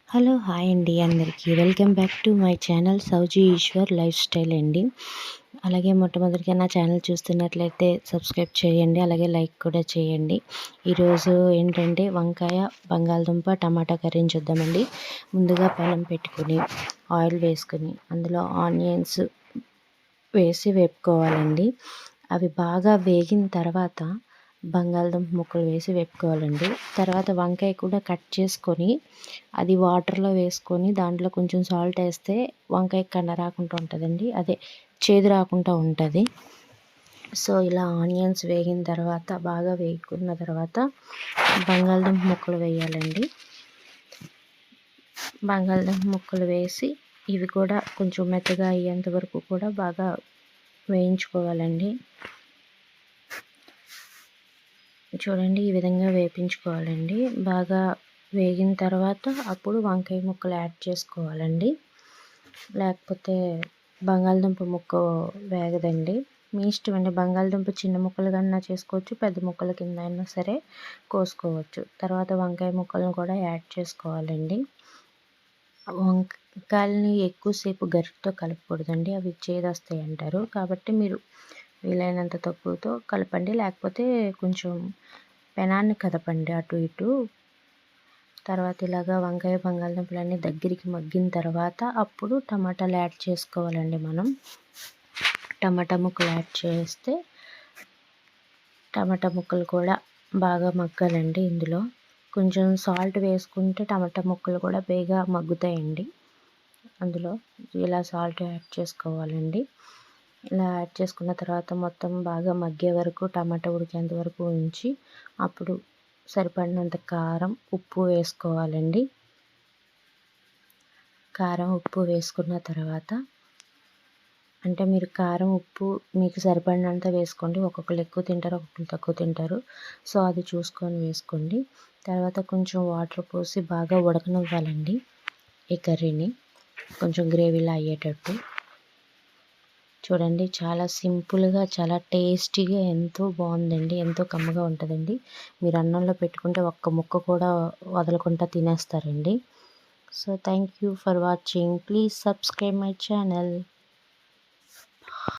Hello hi అండి అందరికీ welcome back to my channel Sowji Eshwar life style అండి. అలాగే మొట్టమొదటిగా నా ఛానల్ చూస్తున్నట్లయితే సబ్స్క్రైబ్ చేయండి, అలాగే లైక్ కూడా చేయండి. ఈరోజు ఏంటంటే వంకాయ, బంగాళదుంప, టమాటా కర్రీని చూద్దామండి. ముందుగా పెనం పెట్టుకుని ఆయిల్ వేసుకుని అందులో ఆనియన్స్ వేసి వేపుకోవాలండి. అవి బాగా వేగిన తర్వాత బంగాళదుంప ముక్కలు వేసి వేపుకోవాలండి. తర్వాత వంకాయ కూడా కట్ చేసుకొని అది వాటర్లో వేసుకొని దాంట్లో కొంచెం సాల్ట్ వేస్తే వంకాయ కన్న రాకుండా ఉంటుందండి, అదే చేదు రాకుండా ఉంటుంది. సో ఇలా ఆనియన్స్ వేగిన తర్వాత బాగా వేగుకున్న తర్వాత బంగాళదుంప ముక్కలు వేయాలండి. బంగాళదుంప ముక్కలు వేసి ఇవి కూడా కొంచెం మెత్తగా అయ్యేంత వరకు కూడా బాగా వేయించుకోవాలండి. చూడండి ఈ విధంగా వేపించుకోవాలండి. బాగా వేగిన తర్వాత అప్పుడు వంకాయ ముక్కలు యాడ్ చేసుకోవాలండి, లేకపోతే బంగాళదుంప ముక్క వేగదండి. మీ ఇష్టం అండి. బంగాళదుంప చిన్న ముక్కలు కన్నా చేసుకోవచ్చు, పెద్ద ముక్కల కింద అయినా సరే కోసుకోవచ్చు. తర్వాత వంకాయ ముక్కలను కూడా యాడ్ చేసుకోవాలండి. వంకాయలని ఎక్కువసేపు గరిటతో కలపకూడదండి, అవి చేదొస్తాయి అంటారు. కాబట్టి మీరు వీలైనంత తక్కువతో కలపండి, లేకపోతే కొంచెం పెనాన్ని కదపండి అటు ఇటు. తర్వాత ఇలాగా వంకాయ బంగాళదుంపలన్నీ దగ్గరికి మగ్గిన తర్వాత అప్పుడు టమాటాలు యాడ్ చేసుకోవాలండి. మనం టమాటా ముక్కలు యాడ్ చేస్తే టమాటా ముక్కలు కూడా బాగా మగ్గాలండి. ఇందులో కొంచెం సాల్ట్ వేసుకుంటే టమాటా ముక్కలు కూడా బేగా మగ్గుతాయండి. అందులో ఇలా సాల్ట్ యాడ్ చేసుకోవాలండి. ఇలా యాడ్ చేసుకున్న తర్వాత మొత్తం బాగా మగ్గే వరకు, టమాటా ఉడికేంత వరకు ఉంచి అప్పుడు సరిపడినంత కారం, ఉప్పు వేసుకోవాలండి. కారం, ఉప్పు వేసుకున్న తర్వాత అంటే మీరు కారం, ఉప్పు మీకు సరిపడినంత వేసుకోండి. ఒక్కొక్కరు ఎక్కువ తింటారు, ఒక్కొక్కరు తక్కువ తింటారు. సో అది చూసుకొని వేసుకోండి. తర్వాత కొంచెం వాటర్ పోసి బాగా ఉడకనివ్వాలండి ఈ కర్రీని, కొంచెం గ్రేవీలా అయ్యేటట్టు. చూడండి చాలా సింపుల్గా, చాలా టేస్టీగా, ఎంతో బాగుందండి, ఎంతో కమ్మగా ఉంటుందండి. మీరు అన్నంలో పెట్టుకుంటే ఒక్క ముక్క కూడా వదలకుండా తినేస్తారండి. So thank you for watching. Please subscribe my channel.